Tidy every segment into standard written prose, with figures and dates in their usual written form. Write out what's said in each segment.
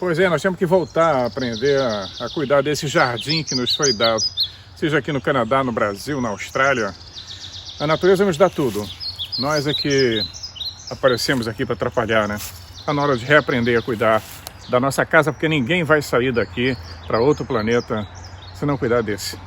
Pois é, nós temos que voltar a aprender a cuidar desse jardim que nos foi dado. Seja aqui no Canadá, no Brasil, na Austrália. A natureza nos dá tudo. Nós é que aparecemos aqui para atrapalhar, né? Está na hora de reaprender a cuidar da nossa casa, porque ninguém vai sair daqui para outro planeta se não cuidar desse.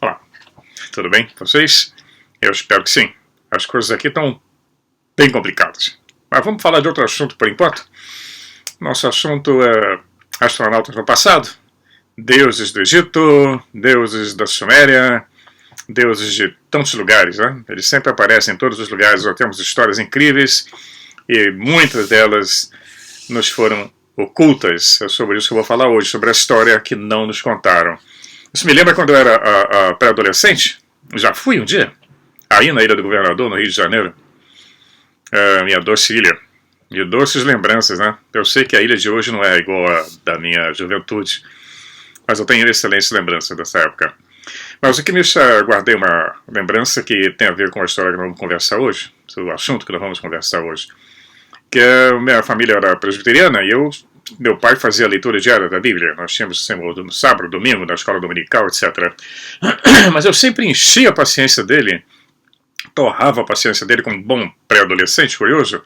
Olá, tudo bem com vocês? Eu espero que sim. As coisas aqui estão bem complicadas. Mas vamos falar de outro assunto por enquanto. Nosso assunto é astronautas no passado, deuses do Egito, deuses da Suméria, deuses de tantos lugares, né? Eles sempre aparecem em todos os lugares, nós temos histórias incríveis e muitas delas nos foram ocultas. É sobre isso que eu vou falar hoje, sobre a história que não nos contaram. Isso me lembra quando eu era pré-adolescente, já fui um dia, aí na Ilha do Governador, no Rio de Janeiro, minha doce ilha, de doces lembranças, né? Eu sei que a ilha de hoje não é igual a da minha juventude, mas eu tenho excelentes lembranças dessa época. Mas o que me guardei uma lembrança que tem a ver com a história que nós vamos conversar hoje, o assunto que nós vamos conversar hoje, que minha família era presbiteriana e meu pai fazia a leitura diária da Bíblia. Nós tínhamos no sábado, domingo, na escola dominical, etc. Mas eu sempre enchia a paciência dele, torrava a paciência dele como um bom pré-adolescente curioso,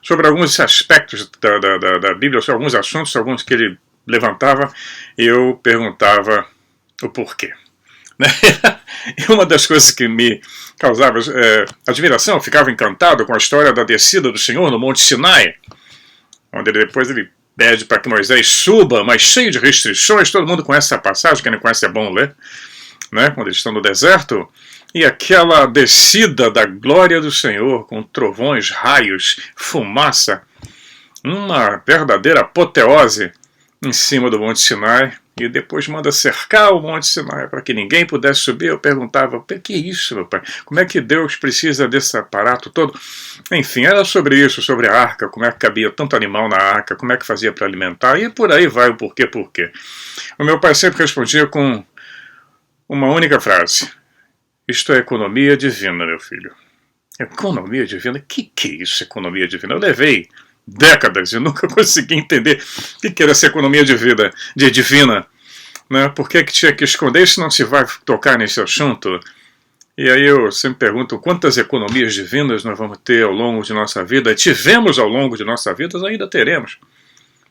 sobre alguns aspectos da Bíblia, sobre alguns assuntos, alguns que ele levantava, e eu perguntava o porquê. E uma das coisas que me causava admiração, eu ficava encantado com a história da descida do Senhor no Monte Sinai, onde depois ele pede para que Moisés suba, mas cheio de restrições. Todo mundo conhece essa passagem, quem não conhece é bom ler, né? Quando eles estão no deserto, e aquela descida da glória do Senhor, com trovões, raios, fumaça, uma verdadeira apoteose em cima do Monte Sinai, e depois manda cercar o Monte Sinai para que ninguém pudesse subir. Eu perguntava, o que é isso, meu pai? Como é que Deus precisa desse aparato todo? Enfim, era sobre isso, sobre a arca, como é que cabia tanto animal na arca, como é que fazia para alimentar, e por aí vai o porquê. O meu pai sempre respondia com uma única frase: isto é economia divina, meu filho. Economia divina? O que é isso, economia divina? Eu levei décadas e nunca consegui entender o que era essa economia divina, né? Por que tinha que esconder se não se vai tocar nesse assunto? E aí eu sempre pergunto quantas economias divinas nós vamos ter ao longo de nossa vida. Tivemos ao longo de nossa vida, ainda teremos.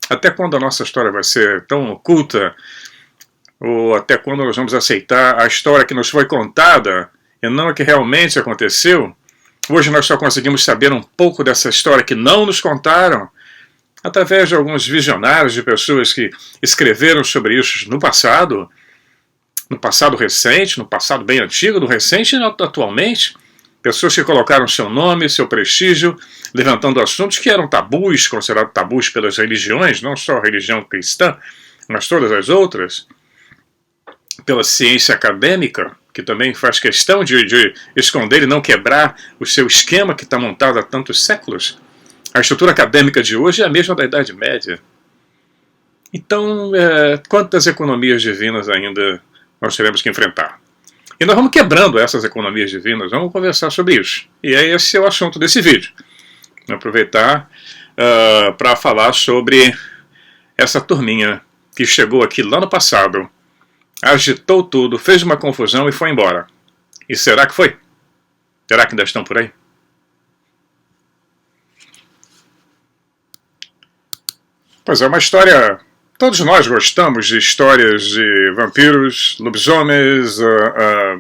Até quando a nossa história vai ser tão oculta, ou até quando nós vamos aceitar a história que nos foi contada e não a que realmente aconteceu? Hoje nós só conseguimos saber um pouco dessa história que não nos contaram através de alguns visionários, de pessoas que escreveram sobre isso no passado recente, no passado bem antigo, no recente e atualmente. Pessoas que colocaram seu nome, seu prestígio, levantando assuntos que eram tabus, considerados tabus pelas religiões, não só a religião cristã, mas todas as outras, pela ciência acadêmica, que também faz questão de esconder e não quebrar o seu esquema que está montado há tantos séculos. A estrutura acadêmica de hoje é a mesma da Idade Média. Então, quantas economias divinas ainda nós teremos que enfrentar? E nós vamos quebrando essas economias divinas, vamos conversar sobre isso. E esse é o assunto desse vídeo. Vou aproveitar para falar sobre essa turminha que chegou aqui lá no passado, agitou tudo, fez uma confusão e foi embora. E será que foi? Será que ainda estão por aí? Pois é, uma história... Todos nós gostamos de histórias de vampiros, lobisomens,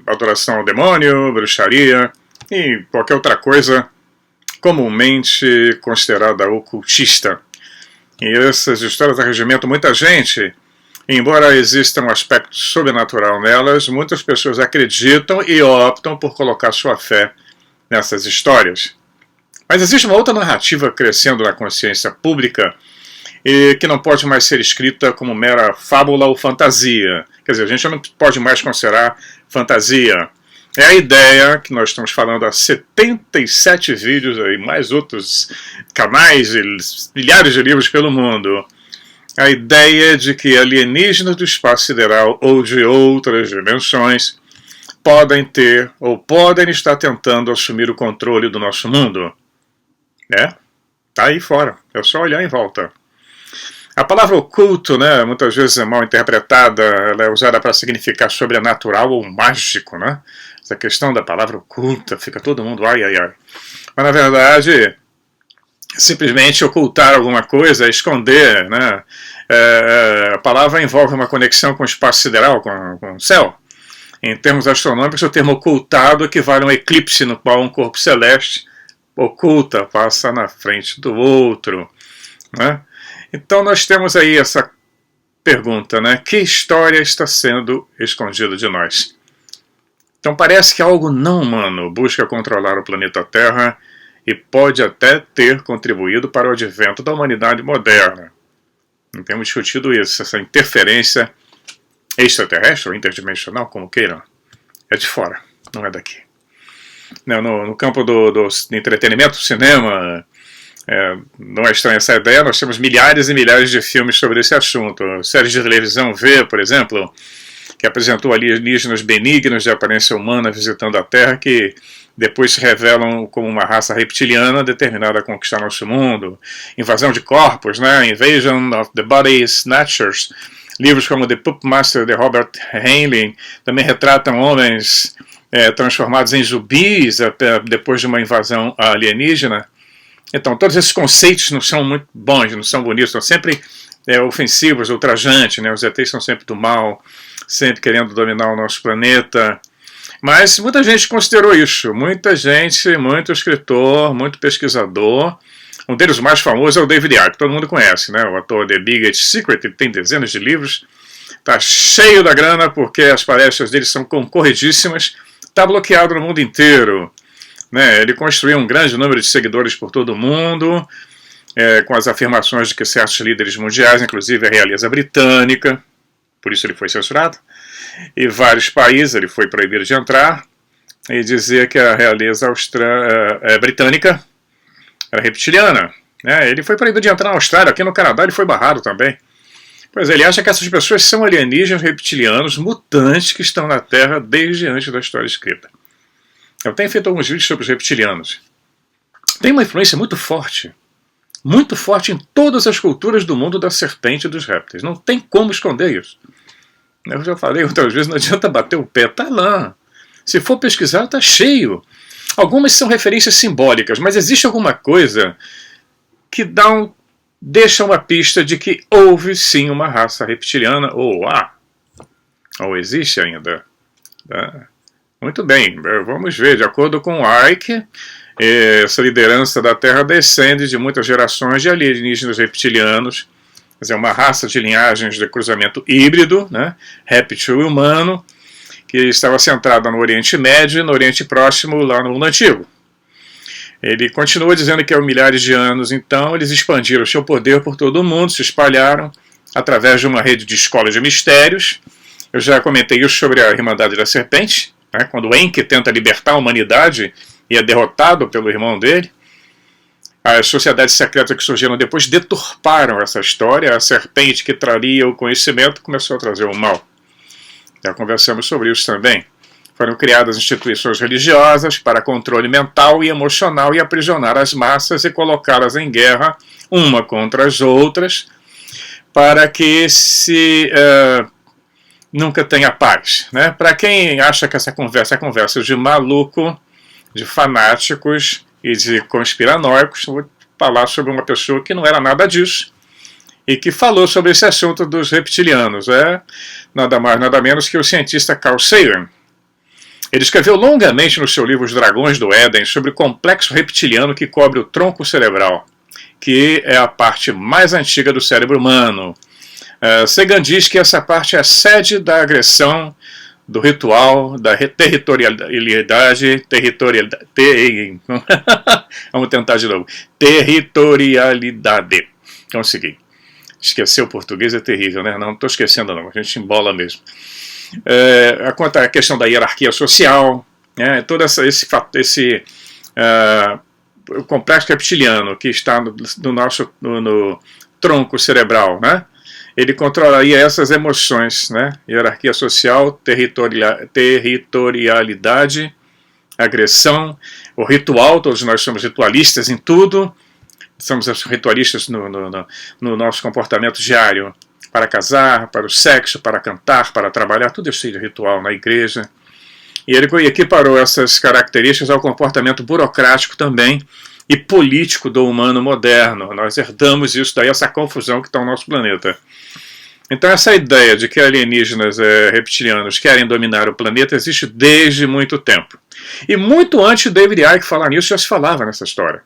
adoração ao demônio, bruxaria e qualquer outra coisa comumente considerada ocultista. E essas histórias arregimentam muita gente embora exista um aspecto sobrenatural nelas, muitas pessoas acreditam e optam por colocar sua fé nessas histórias. Mas existe uma outra narrativa crescendo na consciência pública e que não pode mais ser escrita como mera fábula ou fantasia. Quer dizer, a gente não pode mais considerar fantasia. É a ideia que nós estamos falando há 77 vídeos e mais outros canais e milhares de livros pelo mundo. A ideia de que alienígenas do espaço sideral ou de outras dimensões podem ter ou podem estar tentando assumir o controle do nosso mundo. Tá aí fora, é só olhar em volta. A palavra oculto, né, muitas vezes é mal interpretada, ela é usada para significar sobrenatural ou mágico, né? Essa questão da palavra oculta, fica todo mundo ai. Mas na verdade, simplesmente ocultar alguma coisa, esconder, né? A palavra envolve uma conexão com o espaço sideral, com o céu. Em termos astronômicos, o termo ocultado equivale a um eclipse no qual um corpo celeste oculta, passa na frente do outro, né? Então nós temos aí essa pergunta, né? Que história está sendo escondida de nós? Então parece que algo não humano busca controlar o planeta Terra e pode até ter contribuído para o advento da humanidade moderna. Não temos discutido isso, essa interferência extraterrestre ou interdimensional, como queiram, é de fora, não é daqui. No campo do entretenimento, cinema, não é estranha essa ideia, nós temos milhares e milhares de filmes sobre esse assunto. Séries de televisão V, por exemplo, que apresentou alienígenas benignos de aparência humana visitando a Terra, que depois se revelam como uma raça reptiliana determinada a conquistar nosso mundo. Invasão de corpos, né? Invasion of the Body Snatchers. Livros como The Pup Master, de Robert Heinlein, também retratam homens transformados em zumbis depois de uma invasão alienígena. Então, todos esses conceitos não são muito bons, não são bonitos, são sempre ofensivos, ultrajantes, né? Os ETs são sempre do mal, sempre querendo dominar o nosso planeta. Mas muita gente considerou isso, muita gente, muito escritor, muito pesquisador. Um deles mais famosos é o David Icke, que todo mundo conhece, né? O autor de Big Secret, ele tem dezenas de livros, está cheio da grana porque as palestras dele são concorridíssimas, está bloqueado no mundo inteiro. Né? Ele construiu um grande número de seguidores por todo o mundo, com as afirmações de que certos líderes mundiais, inclusive a realeza britânica, por isso ele foi censurado, e vários países ele foi proibido de entrar, e dizia que a realeza britânica era reptiliana. Né? Ele foi proibido de entrar na Austrália, aqui no Canadá ele foi barrado também. Pois ele acha que essas pessoas são alienígenas reptilianos, mutantes, que estão na Terra desde antes da história escrita. Eu tenho feito alguns vídeos sobre os reptilianos. Tem uma influência muito forte em todas as culturas do mundo da serpente e dos répteis. Não tem como esconder isso. Eu já falei outras vezes, não adianta bater o pé, tá lá. Se for pesquisar, tá cheio. Algumas são referências simbólicas, mas existe alguma coisa que deixa uma pista de que houve sim uma raça reptiliana, ou existe ainda. Tá? Muito bem, vamos ver, de acordo com Icke, essa liderança da Terra descende de muitas gerações de alienígenas reptilianos, quer dizer, uma raça de linhagens de cruzamento híbrido, né, réptil e humano, que estava centrada no Oriente Médio e no Oriente Próximo, lá no mundo antigo. Ele continua dizendo que há milhares de anos, então, eles expandiram seu poder por todo o mundo, se espalharam através de uma rede de escolas de mistérios. Eu já comentei isso sobre a Irmandade da Serpente, né, quando Enki tenta libertar a humanidade e é derrotado pelo irmão dele. As sociedades secretas que surgiram depois deturparam essa história. A serpente que traria o conhecimento começou a trazer o mal. Já conversamos sobre isso também. Foram criadas instituições religiosas para controle mental e emocional e aprisionar as massas e colocá-las em guerra uma contra as outras para que se nunca tenha paz. Né? Para quem acha que essa conversa é conversa de maluco, de fanáticos e de conspiranoicos, vou falar sobre uma pessoa que não era nada disso e que falou sobre esse assunto dos reptilianos. Nada mais, nada menos que o cientista Carl Sagan. Ele escreveu longamente no seu livro Os Dragões do Éden sobre o complexo reptiliano que cobre o tronco cerebral, que é a parte mais antiga do cérebro humano. Sagan diz que essa parte é a sede da agressão, do ritual, da territorialidade, vamos tentar de novo, territorialidade. Vamos seguir. Esquecer o português é terrível, né? Não estou esquecendo não, a gente embola mesmo. Quanto à questão da hierarquia social, todo esse o complexo reptiliano que está no nosso no tronco cerebral, né? Ele controlaria essas emoções, né? Hierarquia social, territorialidade, agressão, o ritual, todos nós somos ritualistas em tudo, somos ritualistas no nosso comportamento diário, para casar, para o sexo, para cantar, para trabalhar, tudo é cheio de ritual na igreja. E ele equiparou essas características ao comportamento burocrático também e político do humano moderno. Nós herdamos isso daí, essa confusão que está no nosso planeta. Então essa ideia de que alienígenas reptilianos querem dominar o planeta existe desde muito tempo. E muito antes de David Icke falar nisso, já se falava nessa história.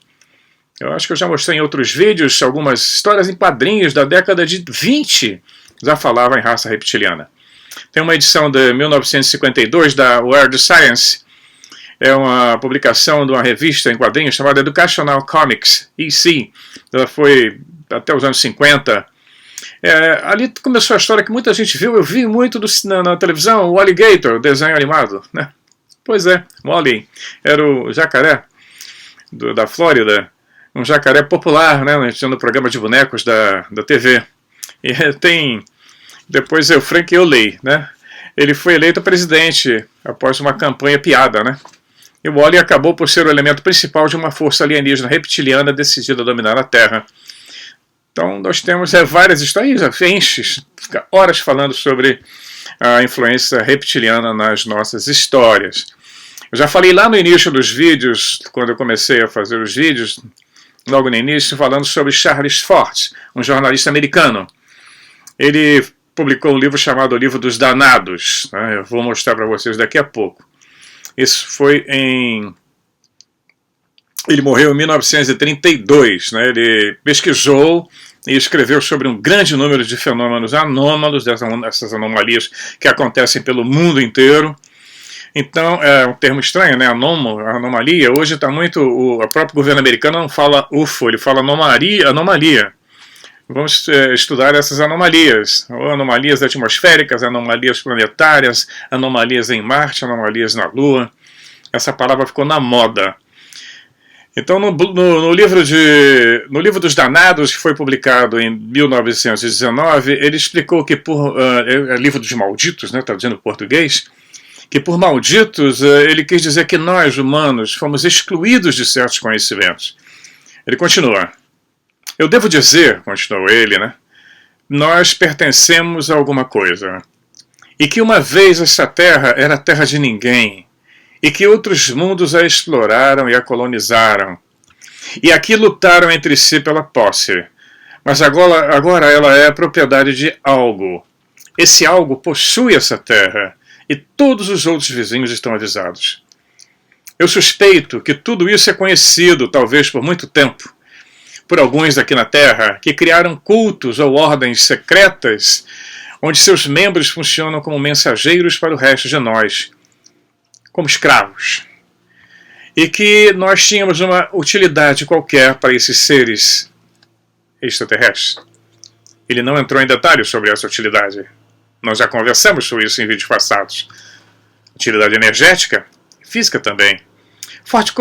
Eu acho que eu já mostrei em outros vídeos algumas histórias em quadrinhos da década de 20, já falava em raça reptiliana. Tem uma edição de 1952 da Weird Science, é uma publicação de uma revista em quadrinhos chamada Educational Comics, EC. Ela foi até os anos 50. Ali começou a história que muita gente viu, eu vi muito na televisão, o Alligator, desenho animado, né? Pois é, Wally era o jacaré da Flórida, um jacaré popular, né, no programa de bonecos da TV. E depois o Frank Oakley, né? Ele foi eleito presidente após uma campanha piada, né? E o Wally acabou por ser o elemento principal de uma força alienígena reptiliana decidida a dominar a Terra. Então nós temos várias histórias, fica horas falando sobre a influência reptiliana nas nossas histórias. Eu já falei lá no início dos vídeos, quando eu comecei a fazer os vídeos, logo no início, falando sobre Charles Fort, um jornalista americano. Ele publicou um livro chamado O Livro dos Danados, né? Eu vou mostrar para vocês daqui a pouco. Isso foi Ele morreu em 1932, né? Ele pesquisou e escreveu sobre um grande número de fenômenos anômalos, dessas anomalias que acontecem pelo mundo inteiro. Então, é um termo estranho, né? Anomalia. Hoje está muito... O próprio governo americano não fala UFO, ele fala anomalia. Vamos estudar essas anomalias. Ou anomalias atmosféricas, anomalias planetárias, anomalias em Marte, anomalias na Lua. Essa palavra ficou na moda. Então, no livro dos Danados, que foi publicado em 1919, ele explicou que livro dos malditos, né, traduzindo em português, que por malditos ele quis dizer que nós, humanos, fomos excluídos de certos conhecimentos. Ele continua. Eu devo dizer, continuou ele, né, nós pertencemos a alguma coisa. E que uma vez essa terra era terra de ninguém. E que outros mundos a exploraram e a colonizaram. E aqui lutaram entre si pela posse. Mas agora ela é propriedade de algo. Esse algo possui essa terra. E todos os outros vizinhos estão avisados. Eu suspeito que tudo isso é conhecido, talvez por muito tempo, por alguns aqui na Terra, que criaram cultos ou ordens secretas, onde seus membros funcionam como mensageiros para o resto de nós, como escravos. E que nós tínhamos uma utilidade qualquer para esses seres extraterrestres. Ele não entrou em detalhes sobre essa utilidade. Nós já conversamos sobre isso em vídeos passados. Utilidade energética, física também. Fort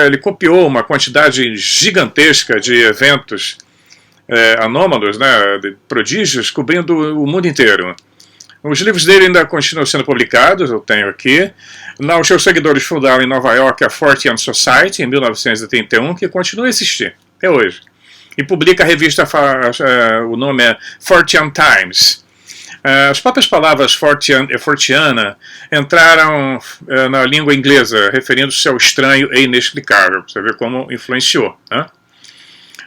ele copiou uma quantidade gigantesca de eventos anômalos, né, de prodígios, cobrindo o mundo inteiro. Os livros dele ainda continuam sendo publicados, eu tenho aqui. Os seus seguidores fundaram em Nova York a Fortean Society, em 1931, que continua a existir até hoje. E publica a revista, o nome é Fortean Times. As próprias palavras fortiana entraram na língua inglesa, referindo-se ao estranho e inexplicável. Você vê como influenciou, né?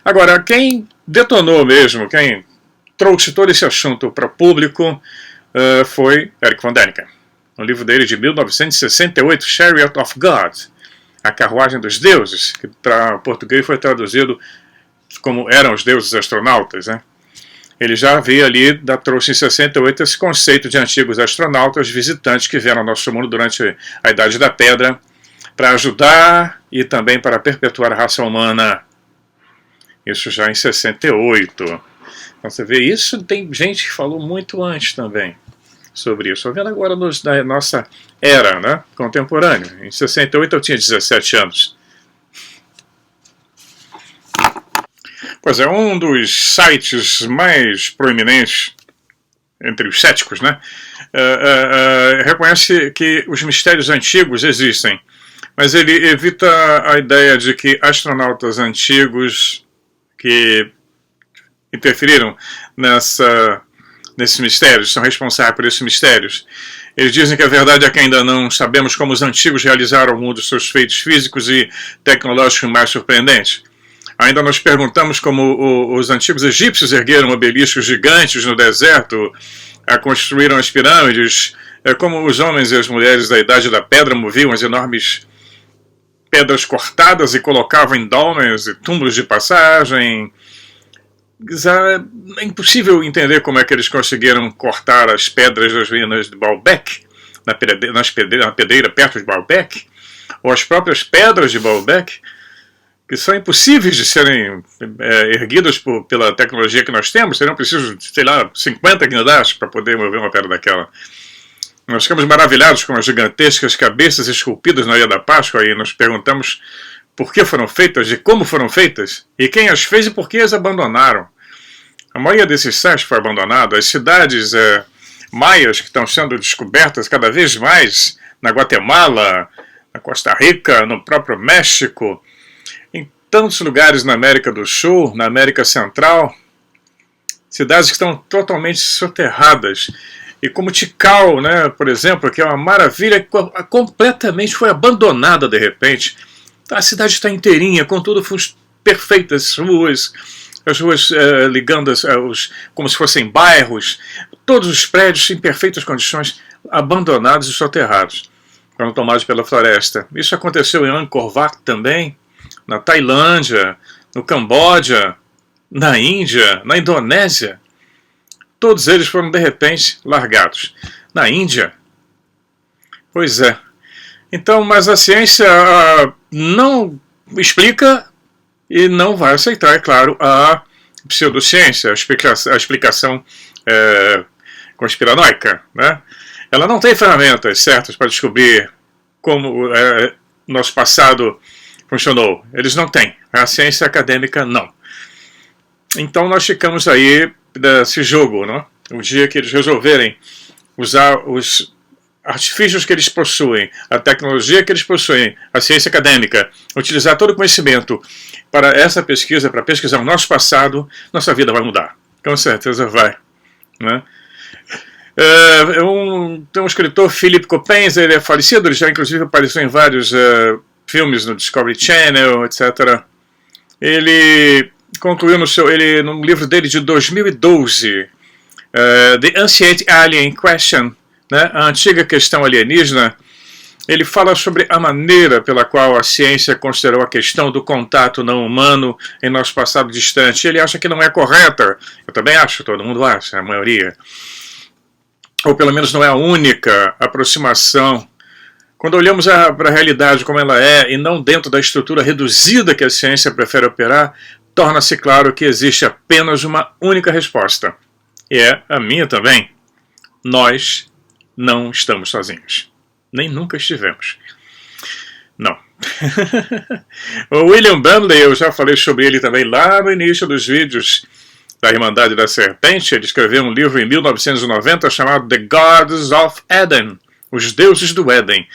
Agora, quem detonou mesmo, quem trouxe todo esse assunto para o público foi Erich von Däniken. No livro dele de 1968, Chariot of God, A Carruagem dos Deuses, que para português foi traduzido como Eram os Deuses Astronautas, né? Ele já havia ali, trouxe em 68 esse conceito de antigos astronautas visitantes que vieram ao nosso mundo durante a Idade da Pedra para ajudar e também para perpetuar a raça humana. Isso já em 68. Então você vê, isso tem gente que falou muito antes também sobre isso. Estou vendo agora na nossa era, né, contemporânea. Em 68 eu tinha 17 anos. Pois é, um dos sites mais proeminentes entre os céticos, né, reconhece que os mistérios antigos existem, mas ele evita a ideia de que astronautas antigos que interferiram nesses mistérios, são responsáveis por esses mistérios. Eles dizem que a verdade é que ainda não sabemos como os antigos realizaram algum dos seus feitos físicos e tecnológicos mais surpreendentes. Ainda nos perguntamos como os antigos egípcios ergueram obeliscos gigantes no deserto, construíram as pirâmides, como os homens e as mulheres da Idade da Pedra moviam as enormes pedras cortadas e colocavam em dolmens e túmulos de passagem. É impossível entender como é que eles conseguiram cortar as pedras das ruínas de Baalbek, na pedreira perto de Baalbek, ou as próprias pedras de Baalbek, que são impossíveis de serem erguidas pela tecnologia que nós temos. Seriam precisos, sei lá, 50 guindastes para poder mover uma pedra daquela. Nós ficamos maravilhados com as gigantescas cabeças esculpidas na Ilha da Páscoa e nos perguntamos por que foram feitas e como foram feitas, e quem as fez e por que as abandonaram. A maioria desses sites foi abandonado. As cidades maias que estão sendo descobertas cada vez mais na Guatemala, na Costa Rica, no próprio México, em tantos lugares na América do Sul, na América Central, cidades que estão totalmente soterradas. E como Tikal, né, por exemplo, que é uma maravilha, completamente foi abandonada de repente. A cidade está inteirinha, com tudo perfeitas, as ruas ligando como se fossem bairros, todos os prédios em perfeitas condições, abandonados e soterrados, foram tomados pela floresta. Isso aconteceu em Angkor Wat também, na Tailândia, no Camboja, na Índia, na Indonésia. Todos eles foram de repente largados. Na Índia? Pois é. Então, mas a ciência não explica e não vai aceitar, é claro, a pseudociência, a explicação conspiranoica, né? Ela não tem ferramentas certas para descobrir como nosso passado funcionou. Eles não têm. A ciência acadêmica não. Então nós ficamos aí desse jogo, né? O dia que eles resolverem usar os artifícios que eles possuem, a tecnologia que eles possuem, a ciência acadêmica, utilizar todo o conhecimento para essa pesquisa, para pesquisar o nosso passado, nossa vida vai mudar. Com certeza vai. Né? Tem um escritor, Philip Coppens, ele é falecido, ele já inclusive apareceu em vários filmes no Discovery Channel, etc. Ele concluiu no livro dele de 2012, The Ancient Alien Question, né, a antiga questão alienígena. Ele fala sobre a maneira pela qual a ciência considerou a questão do contato não humano em nosso passado distante. Ele acha que não é correta. Eu também acho, todo mundo acha, a maioria. Ou pelo menos não é a única aproximação. Quando olhamos para a realidade como ela é, e não dentro da estrutura reduzida que a ciência prefere operar, torna-se claro que existe apenas uma única resposta. E é a minha também. Nós não estamos sozinhos. Nem nunca estivemos. Não. O William Bumley, eu já falei sobre ele também lá no início dos vídeos da Irmandade da Serpente. Ele escreveu um livro em 1990 chamado The Gods of Eden, Os Deuses do Éden.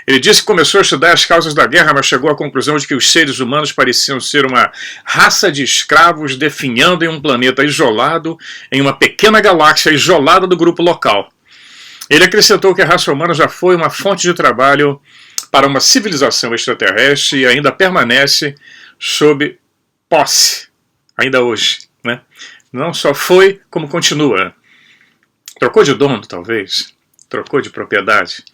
Ele disse que começou a estudar as causas da guerra, mas chegou à conclusão de que os seres humanos pareciam ser uma raça de escravos definhando em um planeta isolado, em uma pequena galáxia isolada do grupo local. Ele acrescentou que a raça humana já foi uma fonte de trabalho para uma civilização extraterrestre e ainda permanece sob posse, ainda hoje. Né? Não só foi, como continua. Trocou de dono, talvez. Trocou de propriedade.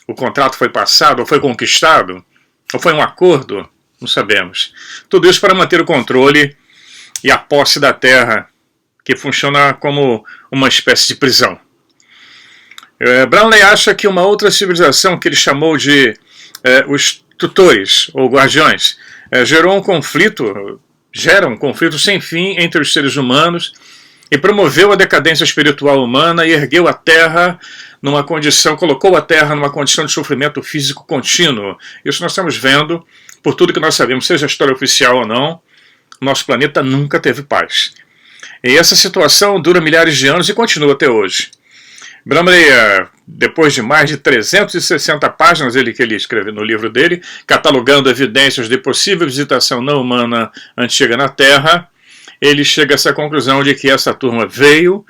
O contrato foi passado, ou foi conquistado, ou foi um acordo, não sabemos. Tudo isso para manter o controle e a posse da Terra, que funciona como uma espécie de prisão. Brownlee acha que uma outra civilização que ele chamou de os tutores ou guardiões gera um conflito sem fim entre os seres humanos e promoveu a decadência espiritual humana e ergueu a Terra colocou a Terra numa condição de sofrimento físico contínuo. Isso nós estamos vendo por tudo que nós sabemos, seja a história oficial ou não, nosso planeta nunca teve paz. E essa situação dura milhares de anos e continua até hoje. Brownlee, depois de mais de 360 páginas que ele escreveu no livro dele, catalogando evidências de possível visitação não humana antiga na Terra, ele chega a essa conclusão de que essa turma veio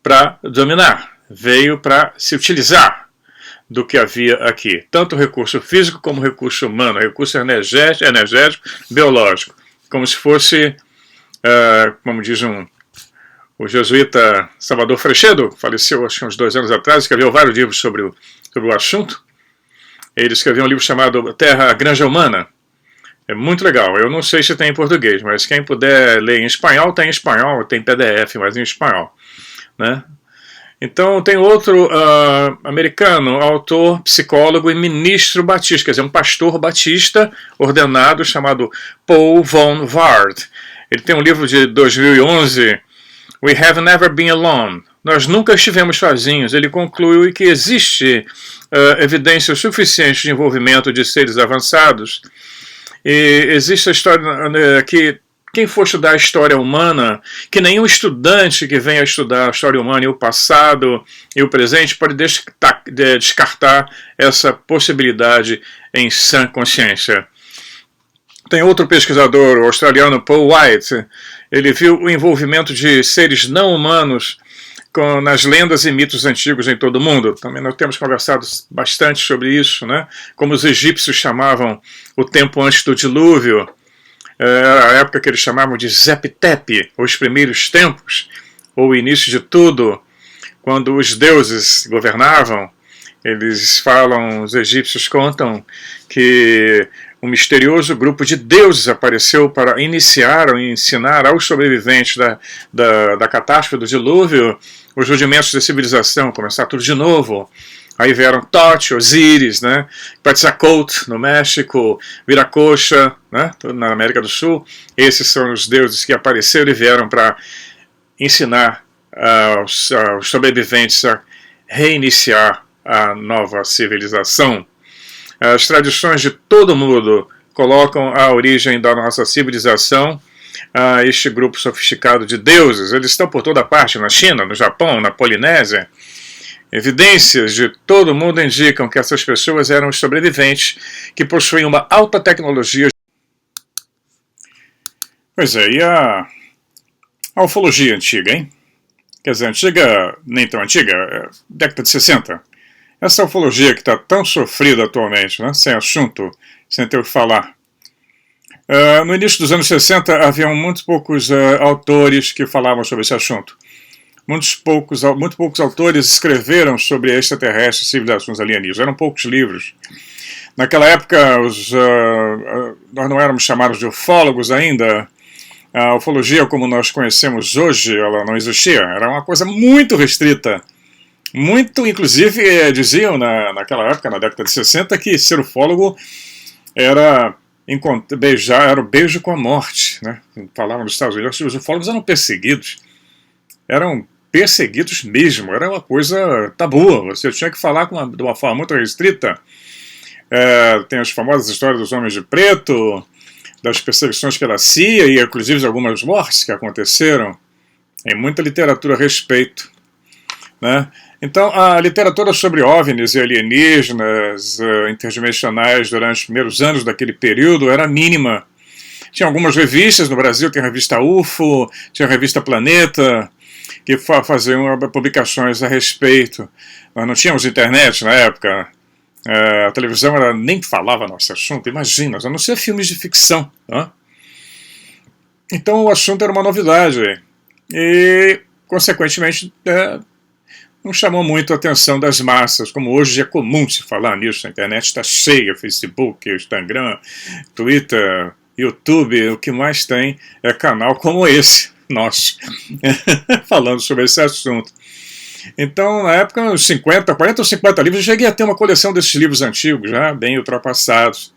para dominar, veio para se utilizar do que havia aqui. Tanto recurso físico como recurso humano, recurso energético biológico. Como se fosse, como diz o jesuíta Salvador Freixedo, faleceu acho que uns 2 anos atrás, escreveu vários livros sobre o assunto. Ele escreveu um livro chamado Terra, a Granja Humana. É muito legal. Eu não sei se tem em português, mas quem puder ler em espanhol, tem PDF, mas em espanhol, né? Então tem outro americano, autor, psicólogo e ministro batista, quer dizer, um pastor batista ordenado chamado Paul Von Ward. Ele tem um livro de 2011, We Have Never Been Alone. Nós nunca estivemos sozinhos. Ele conclui que existe evidência suficiente de envolvimento de seres avançados. E existe a história que quem for estudar a história humana, que nenhum estudante que venha estudar a história humana e o passado e o presente pode descartar essa possibilidade em sã consciência. Tem outro pesquisador australiano, Paul White. Ele viu o envolvimento de seres não humanos nas lendas e mitos antigos em todo o mundo. Também nós temos conversado bastante sobre isso, né? Como os egípcios chamavam o tempo antes do dilúvio, era a época que eles chamavam de Zep-Tep, os primeiros tempos, ou o início de tudo, quando os deuses governavam. Os egípcios contam que um misterioso grupo de deuses apareceu para iniciar ou ensinar aos sobreviventes da catástrofe do dilúvio os rudimentos da civilização, começar tudo de novo. Aí vieram Tote, Osíris, né? Quetzalcóatl no México, Viracocha, né? Na América do Sul. Esses são os deuses que apareceram e vieram para ensinar aos sobreviventes a reiniciar a nova civilização. As tradições de todo mundo colocam a origem da nossa civilização a este grupo sofisticado de deuses. Eles estão por toda parte, na China, no Japão, na Polinésia. Evidências de todo mundo indicam que essas pessoas eram os sobreviventes que possuíam uma alta tecnologia. Pois é, e a ufologia antiga, hein? Quer dizer, antiga, nem tão antiga, década de 60. Essa ufologia que está tão sofrida atualmente, né? Sem assunto, sem ter o que falar. No início dos anos 60, haviam muito poucos autores que falavam sobre esse assunto. Muito poucos autores escreveram sobre extraterrestres, civilizações alienígenas. Eram poucos livros. Naquela época, nós não éramos chamados de ufólogos ainda. A ufologia, como nós conhecemos hoje, ela não existia. Era uma coisa muito restrita. Muito, inclusive, diziam naquela época, na década de 60, que ser ufólogo era o beijo com a morte, né? Falavam nos Estados Unidos, os ufólogos eram perseguidos. Eram perseguidos mesmo, era uma coisa tabu. Você tinha que falar de uma forma muito restrita. Tem as famosas histórias dos homens de preto, das perseguições pela CIA e inclusive algumas mortes que aconteceram. Tem muita literatura a respeito, né? Então, a literatura sobre OVNIs e alienígenas interdimensionais durante os primeiros anos daquele período era mínima. Tinha algumas revistas no Brasil, tem a revista UFO, tinha a revista Planeta, que faziam publicações a respeito. Nós não tínhamos internet na época, a televisão nem falava nosso assunto, imagina, a não ser filmes de ficção. Né? Então o assunto era uma novidade e, consequentemente, não chamou muito a atenção das massas, como hoje é comum se falar nisso, a internet está cheia, Facebook, Instagram, Twitter, YouTube, o que mais tem é canal como esse, nosso, falando sobre esse assunto. Então, na época, uns 50, 40 ou 50 livros, eu cheguei a ter uma coleção desses livros antigos, já bem ultrapassados.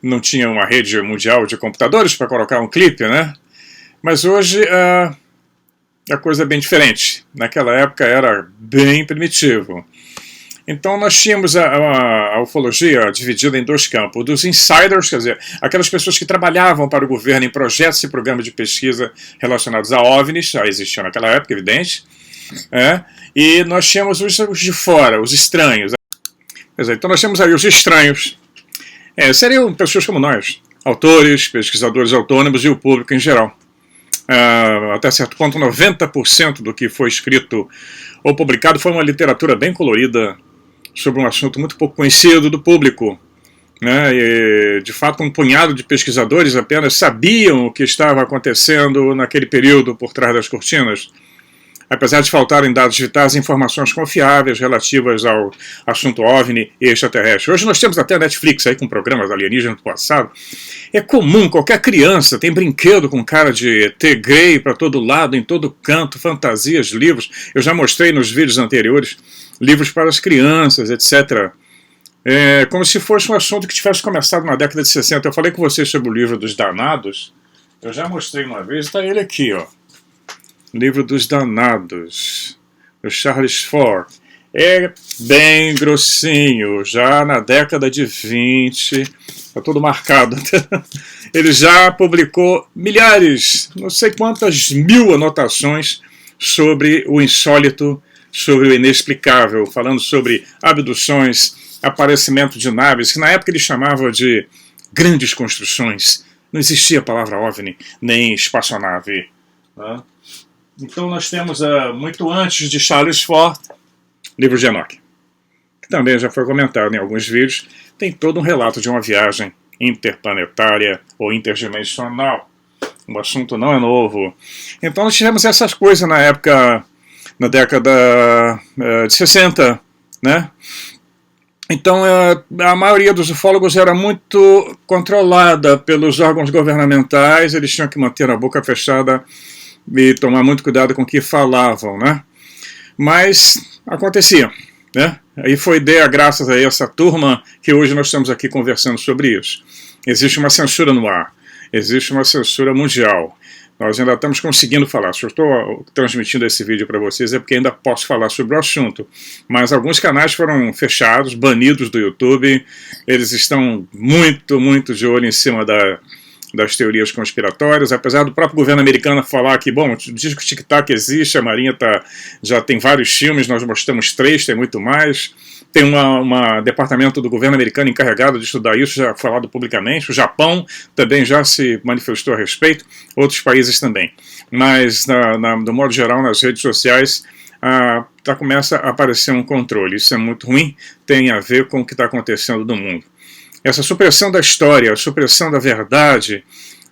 Não tinha uma rede mundial de computadores para colocar um clipe, né? Mas hoje a coisa é bem diferente. Naquela época era bem primitivo. Então nós tínhamos a ufologia dividida em dois campos. Dos insiders, quer dizer, aquelas pessoas que trabalhavam para o governo em projetos e programas de pesquisa relacionados a OVNIs, já existiam naquela época, evidente. E nós tínhamos os de fora, os estranhos. Quer dizer, então nós temos aí os estranhos. Seriam pessoas como nós, autores, pesquisadores autônomos e o público em geral. Até certo ponto, 90% do que foi escrito ou publicado foi uma literatura bem colorida sobre um assunto muito pouco conhecido do público, né? E, de fato, um punhado de pesquisadores apenas sabiam o que estava acontecendo naquele período por trás das cortinas, apesar de faltarem dados vitais e informações confiáveis relativas ao assunto OVNI e extraterrestre. Hoje nós temos até a Netflix aí com programas alienígenas do passado. É comum, qualquer criança tem brinquedo com cara de ET gay para todo lado, em todo canto, fantasias, livros. Eu já mostrei nos vídeos anteriores, livros para as crianças, etc. Como se fosse um assunto que tivesse começado na década de 60. Eu falei com vocês sobre o livro dos Danados. Eu já mostrei uma vez, está ele aqui, ó. Livro dos Danados, do Charles Fort. É bem grossinho, já na década de 20, está tudo marcado. Ele já publicou milhares, não sei quantas mil anotações sobre o insólito, sobre o inexplicável, falando sobre abduções, aparecimento de naves, que na época ele chamava de grandes construções. Não existia a palavra OVNI, nem espaçonave. Né? Então nós temos, muito antes de Charles Fort, livro de Enoch, que também já foi comentado em alguns vídeos, tem todo um relato de uma viagem interplanetária ou interdimensional. O assunto não é novo. Então nós tivemos essas coisas na época, na década de 60, né? Então a maioria dos ufólogos era muito controlada pelos órgãos governamentais, eles tinham que manter a boca fechada e tomar muito cuidado com o que falavam, né? Mas acontecia, né? Aí foi graças a essa turma que hoje nós estamos aqui conversando sobre isso. Existe uma censura no ar, existe uma censura mundial. Nós ainda estamos conseguindo falar. Se eu estou transmitindo esse vídeo para vocês é porque ainda posso falar sobre o assunto. Mas alguns canais foram fechados, banidos do YouTube. Eles estão muito, muito de olho em cima das teorias conspiratórias, apesar do próprio governo americano falar que, bom, diz que o tic-tac existe, a Marinha já tem vários filmes, nós mostramos 3, tem muito mais. Tem um departamento do governo americano encarregado de estudar isso, já falado publicamente. O Japão também já se manifestou a respeito, outros países também. Mas, do modo geral, nas redes sociais, começa a aparecer um controle. Isso é muito ruim, tem a ver com o que está acontecendo no mundo. Essa supressão da história, a supressão da verdade,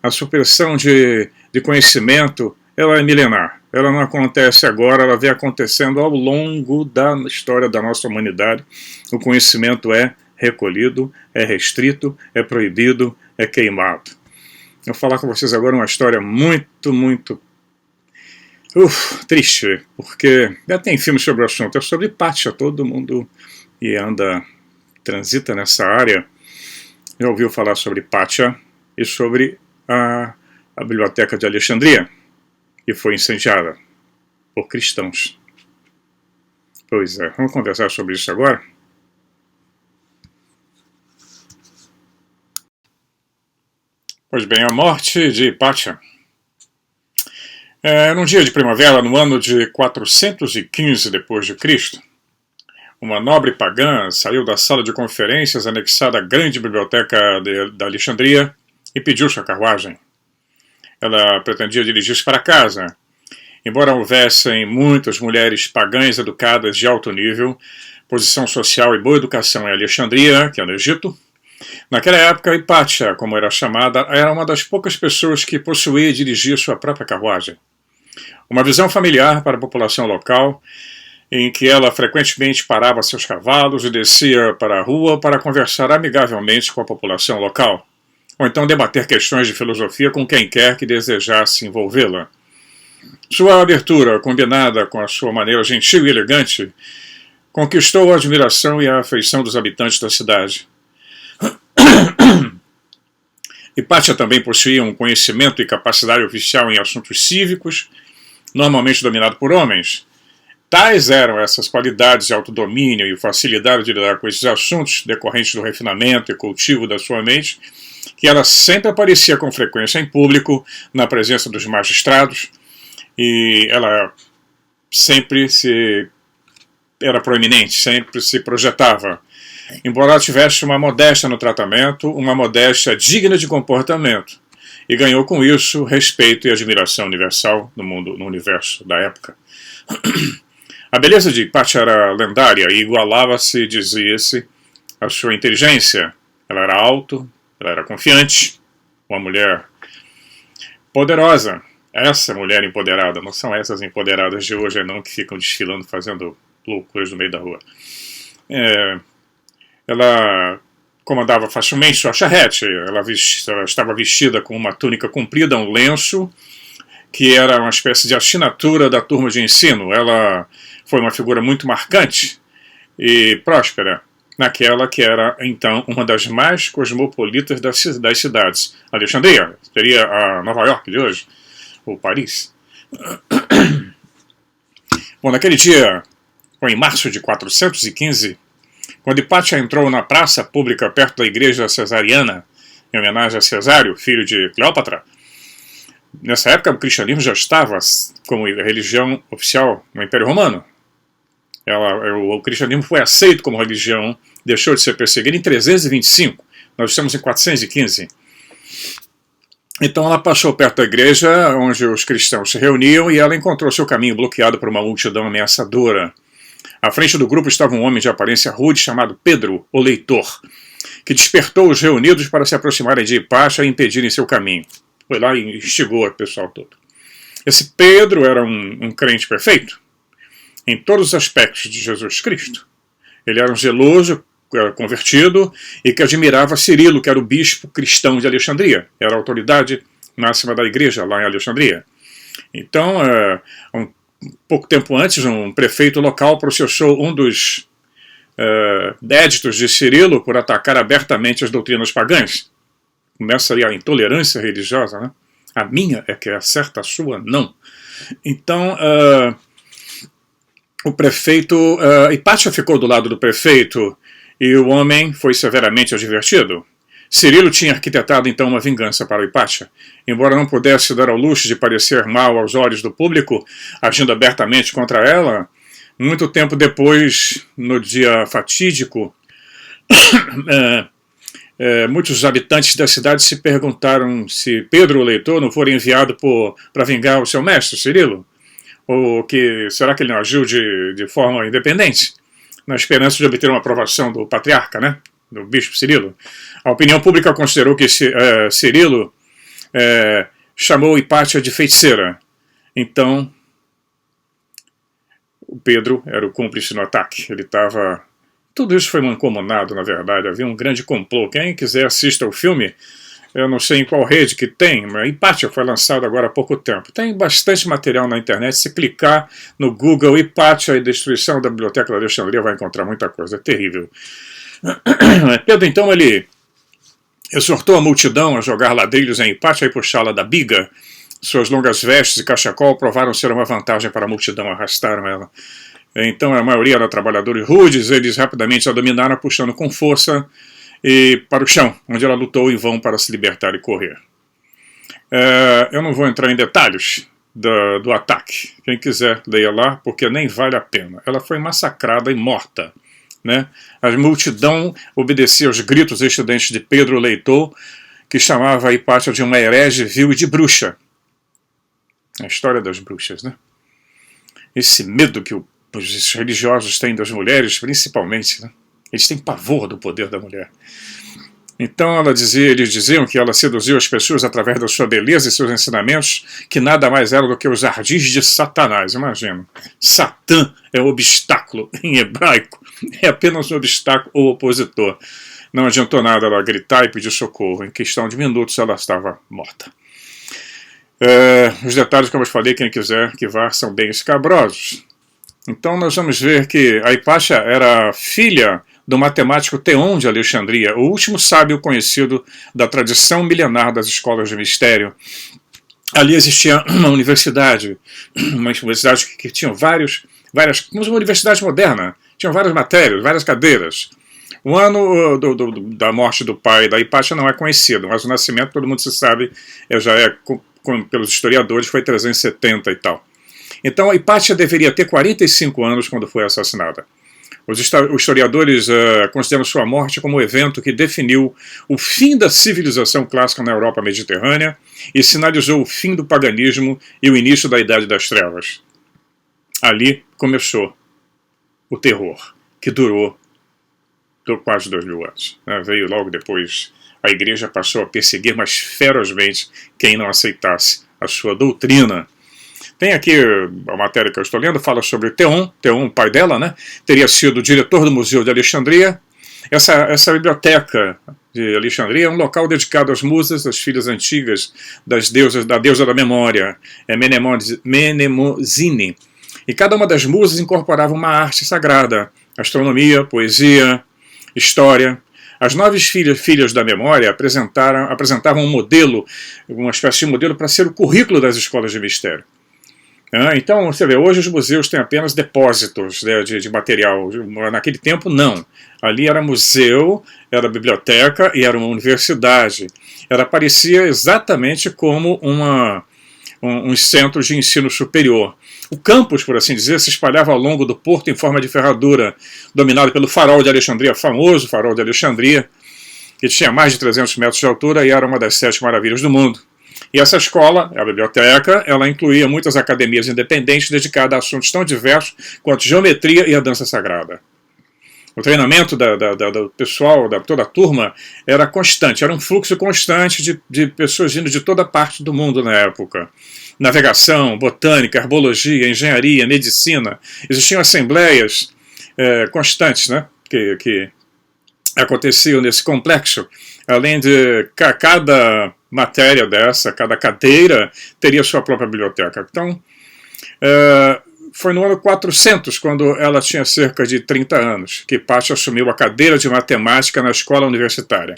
a supressão de conhecimento, ela é milenar. Ela não acontece agora, ela vem acontecendo ao longo da história da nossa humanidade. O conhecimento é recolhido, é restrito, é proibido, é queimado. Eu vou falar com vocês agora uma história muito, muito triste, porque já tem filmes sobre o assunto. É sobre Pátia, todo mundo que transita nessa área já ouviu falar sobre Pátia e sobre a Biblioteca de Alexandria, que foi incendiada por cristãos. Pois é, vamos conversar sobre isso agora? Pois bem, a morte de Pátia. Num dia de primavera, no ano de 415 d.C., uma nobre pagã saiu da sala de conferências anexada à grande biblioteca da Alexandria e pediu sua carruagem. Ela pretendia dirigir-se para casa. Embora houvessem muitas mulheres pagãs educadas de alto nível, posição social e boa educação em Alexandria, que é no Egito, naquela época, Hipátia, como era chamada, era uma das poucas pessoas que possuía e dirigia sua própria carruagem. Uma visão familiar para a população local, em que ela frequentemente parava seus cavalos e descia para a rua para conversar amigavelmente com a população local. ou então debater questões de filosofia com quem quer que desejasse envolvê-la. Sua abertura, combinada com a sua maneira gentil e elegante, conquistou a admiração e a afeição dos habitantes da cidade. Hipátia também possuía um conhecimento e capacidade oficial em assuntos cívicos, normalmente dominado por homens. Tais eram essas qualidades de autodomínio e facilidade de lidar com esses assuntos, decorrentes do refinamento e cultivo da sua mente, que ela sempre aparecia com frequência em público, na presença dos magistrados, e ela sempre era proeminente, sempre se projetava. Embora ela tivesse uma modéstia no tratamento, uma modéstia digna de comportamento, e ganhou com isso respeito e admiração universal no universo da época. A beleza de Hipátia era lendária e igualava-se, dizia-se, à sua inteligência. Ela era alta, ela era confiante, uma mulher poderosa. Essa mulher empoderada, não são essas empoderadas de hoje não que ficam desfilando, fazendo loucuras no meio da rua. Ela comandava facilmente sua charrete, ela estava vestida com uma túnica comprida, um lenço, que era uma espécie de assinatura da turma de ensino. Ela foi uma figura muito marcante e próspera, naquela que era, então, uma das mais cosmopolitas das cidades. Alexandria, seria a Nova York de hoje, ou Paris. Bom, naquele dia, foi em março de 415, quando Hipátia entrou na praça pública perto da igreja cesariana, em homenagem a Cesário, filho de Cleópatra. Nessa época, o cristianismo já estava como religião oficial no Império Romano. O cristianismo foi aceito como religião, deixou de ser perseguido em 325. Nós estamos em 415. Então ela passou perto da igreja, onde os cristãos se reuniam, e ela encontrou seu caminho bloqueado por uma multidão ameaçadora. À frente do grupo estava um homem de aparência rude chamado Pedro, o Leitor, que despertou os reunidos para se aproximarem de Hipátia e impedirem seu caminho. Foi lá e instigou o pessoal todo. Esse Pedro era um crente perfeito em todos os aspectos de Jesus Cristo. Ele era um zeloso, convertido, e que admirava Cirilo, que era o bispo cristão de Alexandria. Era a autoridade máxima da igreja lá em Alexandria. Então, pouco tempo antes, um prefeito local processou um dos déditos de Cirilo por atacar abertamente as doutrinas pagãs. Começa aí a intolerância religiosa, né? A minha é que é certa, a sua não. Então, o prefeito, Hipátia ficou do lado do prefeito e o homem foi severamente advertido. Cirilo tinha arquitetado então uma vingança para Hipátia. Embora não pudesse dar ao luxo de parecer mal aos olhos do público, agindo abertamente contra ela, muito tempo depois, no dia fatídico, muitos habitantes da cidade se perguntaram se Pedro o Leitor não fora enviado para vingar o seu mestre, Cirilo. Ou que será que ele não agiu de forma independente, na esperança de obter uma aprovação do patriarca, né, do bispo Cirilo. A opinião pública considerou que Cirilo chamou Hipátia de feiticeira. Então, o Pedro era o cúmplice no ataque. Ele estava... Tudo isso foi mancomunado, na verdade. Havia um grande complô. Quem quiser assista o filme, eu não sei em qual rede que tem, mas Hipátia foi lançado agora há pouco tempo. Tem bastante material na internet. Se clicar no Google Hipátia e destruição da Biblioteca de Alexandria, vai encontrar muita coisa. É terrível. Pedro, então, ele exortou a multidão a jogar ladrilhos em Hipátia e puxá-la da biga. Suas longas vestes e cachecol provaram ser uma vantagem para a multidão, arrastaram ela. Então, a maioria eram trabalhadores rudes, eles rapidamente a dominaram, puxando com força e para o chão, onde ela lutou em vão para se libertar e correr. Eu não vou entrar em detalhes do ataque. Quem quiser, leia lá, porque nem vale a pena. Ela foi massacrada e morta. Né? A multidão obedecia aos gritos estridentes de Pedro o Leitor, que chamava a Hipátia de uma herege vil e de bruxa. A história das bruxas, né? Esse medo que os religiosos têm das mulheres, principalmente, né? Eles têm pavor do poder da mulher. Então eles diziam que ela seduziu as pessoas através da sua beleza e seus ensinamentos, que nada mais eram do que os ardis de Satanás. Imagina. Satã é o obstáculo em hebraico. É apenas um obstáculo ou opositor. Não adiantou nada ela gritar e pedir socorro. Em questão de minutos ela estava morta. Os detalhes, como eu falei, quem quiser que vá, são bem escabrosos. Então nós vamos ver que a Hipátia era filha do matemático Theon de Alexandria, o último sábio conhecido da tradição milenar das escolas de mistério. Ali existia uma universidade que tinha uma universidade moderna, tinha várias matérias, várias cadeiras. O ano da morte do pai da Hipátia não é conhecido, mas o nascimento, todo mundo se sabe, pelos historiadores, foi 370 e tal. Então a Hipátia deveria ter 45 anos quando foi assassinada. Os historiadores consideram sua morte como o evento que definiu o fim da civilização clássica na Europa mediterrânea e sinalizou o fim do paganismo e o início da Idade das Trevas. Ali começou o terror, que durou quase 2000 anos. Veio logo depois, a igreja passou a perseguir mais ferozmente quem não aceitasse a sua doutrina. Tem aqui a matéria que eu estou lendo, fala sobre Theon, o pai dela, né? Teria sido diretor do Museu de Alexandria. Essa biblioteca de Alexandria é um local dedicado às musas, às filhas antigas da deusa da memória, Mnemosine. E cada uma das musas incorporava uma arte sagrada, astronomia, poesia, história. As 9 filhas da memória apresentavam um modelo, uma espécie de modelo para ser o currículo das escolas de mistério. Então, você vê, hoje os museus têm apenas depósitos, né, de material. Naquele tempo, não. Ali era museu, era biblioteca e era uma universidade. Parecia exatamente como um centro de ensino superior. O campus, por assim dizer, se espalhava ao longo do porto em forma de ferradura, dominado pelo farol de Alexandria, famoso farol de Alexandria, que tinha mais de 300 metros de altura e era uma das 7 maravilhas do mundo. E essa escola, a biblioteca, ela incluía muitas academias independentes dedicadas a assuntos tão diversos quanto geometria e a dança sagrada. O treinamento do pessoal, toda a turma, era constante, era um fluxo constante de pessoas vindo de toda parte do mundo na época. Navegação, botânica, herbologia, engenharia, medicina. Existiam assembleias constantes, né, que aconteciam nesse complexo, além de cada matéria dessa, cada cadeira teria sua própria biblioteca. Então, foi no ano 400, quando ela tinha cerca de 30 anos, que Hipátia assumiu a cadeira de matemática na escola universitária.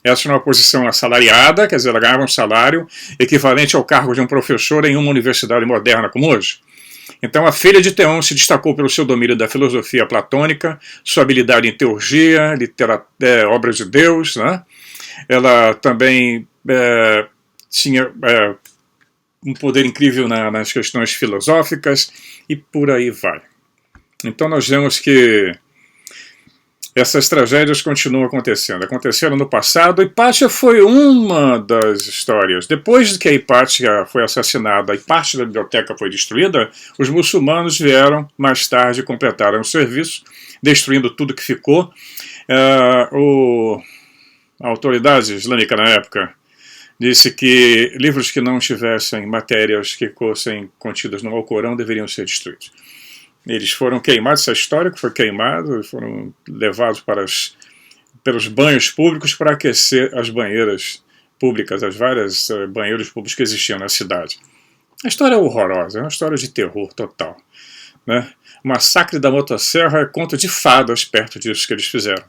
Essa era uma posição assalariada, quer dizer, ela ganhava um salário equivalente ao cargo de um professor em uma universidade moderna como hoje. Então a filha de Theon se destacou pelo seu domínio da filosofia platônica, sua habilidade em teurgia, obras de Deus, né? Ela também tinha um poder incrível nas questões filosóficas e por aí vai. Então nós vemos que essas tragédias continuam acontecendo. Aconteceram no passado. Hipátia foi uma das histórias. Depois que a Hipátia foi assassinada e parte da biblioteca foi destruída, os muçulmanos vieram mais tarde e completaram o serviço, destruindo tudo que ficou. A autoridade islâmica na época disse que livros que não tivessem matérias que fossem contidas no Alcorão deveriam ser destruídos. Eles foram queimados, essa história que foi queimada, foram levados pelos banhos públicos para aquecer as banheiras públicas, as várias banheiros públicos que existiam na cidade. A história é horrorosa, é uma história de terror total, né? O massacre da motosserra é conto de fadas perto disso que eles fizeram.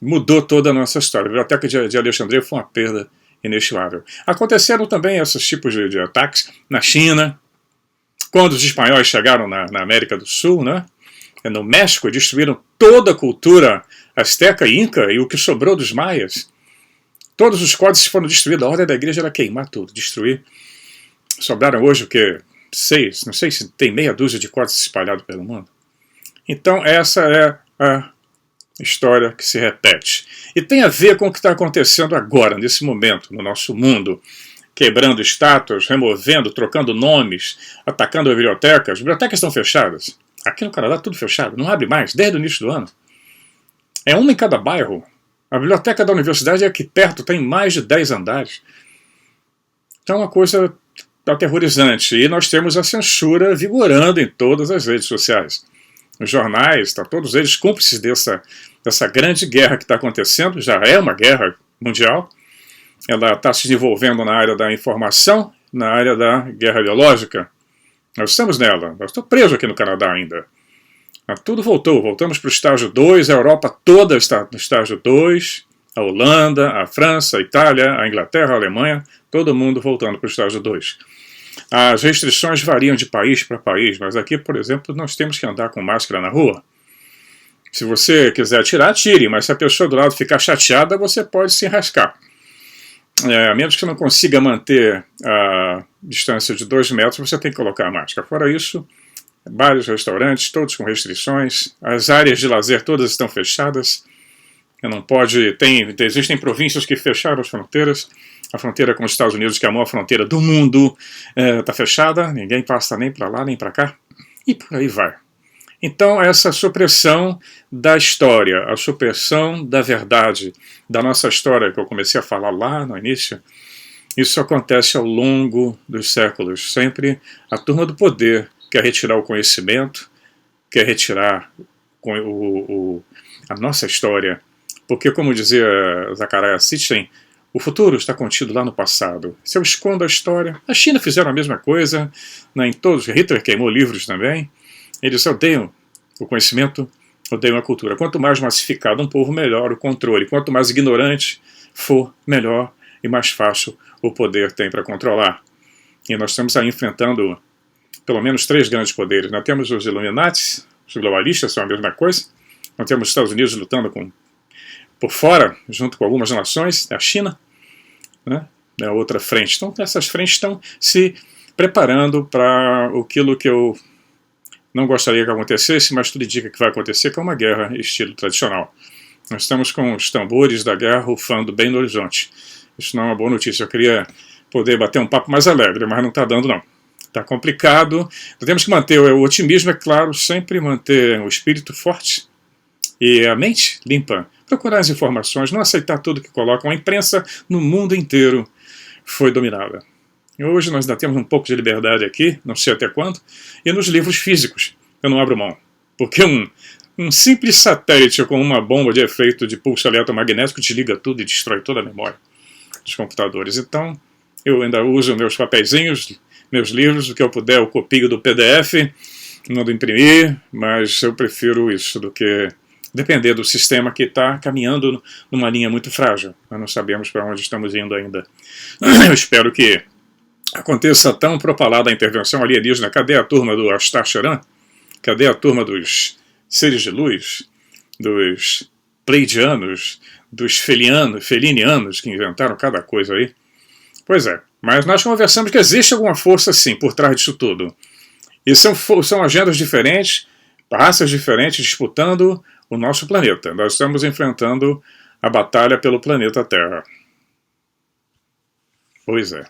Mudou toda a nossa história. A biblioteca de Alexandria foi uma perda inestimável. Aconteceram também esses tipos de ataques na China, quando os espanhóis chegaram na América do Sul, né? No México, destruíram toda a cultura asteca e inca e o que sobrou dos maias. Todos os códices foram destruídos. A ordem da igreja era queimar tudo, destruir. Sobraram hoje o quê? 6, não sei se tem meia dúzia de códices espalhados pelo mundo. Então essa é a história que se repete. E tem a ver com o que está acontecendo agora, nesse momento, no nosso mundo. Quebrando estátuas, removendo, trocando nomes, atacando as bibliotecas. As bibliotecas estão fechadas. Aqui no Canadá tudo fechado, não abre mais, desde o início do ano. É uma em cada bairro. A biblioteca da universidade é aqui perto, tem mais de 10 andares. Então é uma coisa aterrorizante. E nós temos a censura vigorando em todas as redes sociais. os jornais, tá, todos eles cúmplices dessa grande guerra que está acontecendo, já é uma guerra mundial, ela está se desenvolvendo na área da informação, na área da guerra biológica. Nós estamos nela, eu estou preso aqui no Canadá ainda. Mas tudo voltou, voltamos para o estágio 2, a Europa toda está no estágio 2, a Holanda, a França, a Itália, a Inglaterra, a Alemanha, todo mundo voltando para o estágio 2. As restrições variam de país para país, mas aqui, por exemplo, nós temos que andar com máscara na rua. Se você quiser atirar, atire, mas se a pessoa do lado ficar chateada, você pode se enrascar. A menos que você não consiga manter a distância de 2 metros, você tem que colocar a máscara. Fora isso, bares, restaurantes, todos com restrições, as áreas de lazer todas estão fechadas. Não pode, existem províncias que fecharam as fronteiras. A fronteira com os Estados Unidos, que é a maior fronteira do mundo, está fechada, ninguém passa nem para lá nem para cá, e por aí vai. Então, essa supressão da história, a supressão da verdade, da nossa história, que eu comecei a falar lá no início, isso acontece ao longo dos séculos. Sempre a turma do poder quer retirar o conhecimento, quer retirar a nossa história, porque, como dizia Zecharia Sitchin, o futuro está contido lá no passado. Se eu escondo a história... A China fizeram a mesma coisa, né, em todos. Hitler queimou livros também. Eles odeiam o conhecimento, odeiam a cultura. Quanto mais massificado um povo, melhor o controle. Quanto mais ignorante for, melhor e mais fácil o poder tem para controlar. E nós estamos aí enfrentando pelo menos 3 grandes poderes. Nós temos os Illuminatis, os globalistas são a mesma coisa. Nós temos os Estados Unidos lutando por fora, junto com algumas nações, a China, né, é outra frente. Então, essas frentes estão se preparando para aquilo que eu não gostaria que acontecesse, mas tudo indica que vai acontecer, que é uma guerra estilo tradicional. Nós estamos com os tambores da guerra rufando bem no horizonte. Isso não é uma boa notícia. Eu queria poder bater um papo mais alegre, mas não está dando, não. Está complicado. Nós temos que manter o otimismo, é claro, sempre manter o espírito forte e a mente limpa. Procurar as informações, não aceitar tudo que colocam. A imprensa no mundo inteiro foi dominada. E hoje nós ainda temos um pouco de liberdade aqui, não sei até quando, e nos livros físicos eu não abro mão. Porque um simples satélite com uma bomba de efeito de pulso eletromagnético desliga tudo e destrói toda a memória dos computadores. Então eu ainda uso meus papeizinhos, meus livros, o que eu puder eu copio do PDF, mando imprimir, mas eu prefiro isso do que depender do sistema que está caminhando numa linha muito frágil. Nós não sabemos para onde estamos indo ainda. Eu espero que aconteça tão propalada a intervenção alienígena. Cadê a turma do Astar Charan? Cadê a turma dos seres de luz? Dos pleidianos? Dos felinianos que inventaram cada coisa aí? Pois é, mas nós conversamos que existe alguma força sim por trás disso tudo. E são agendas diferentes, raças diferentes disputando o nosso planeta. Nós estamos enfrentando a batalha pelo planeta Terra. Pois é.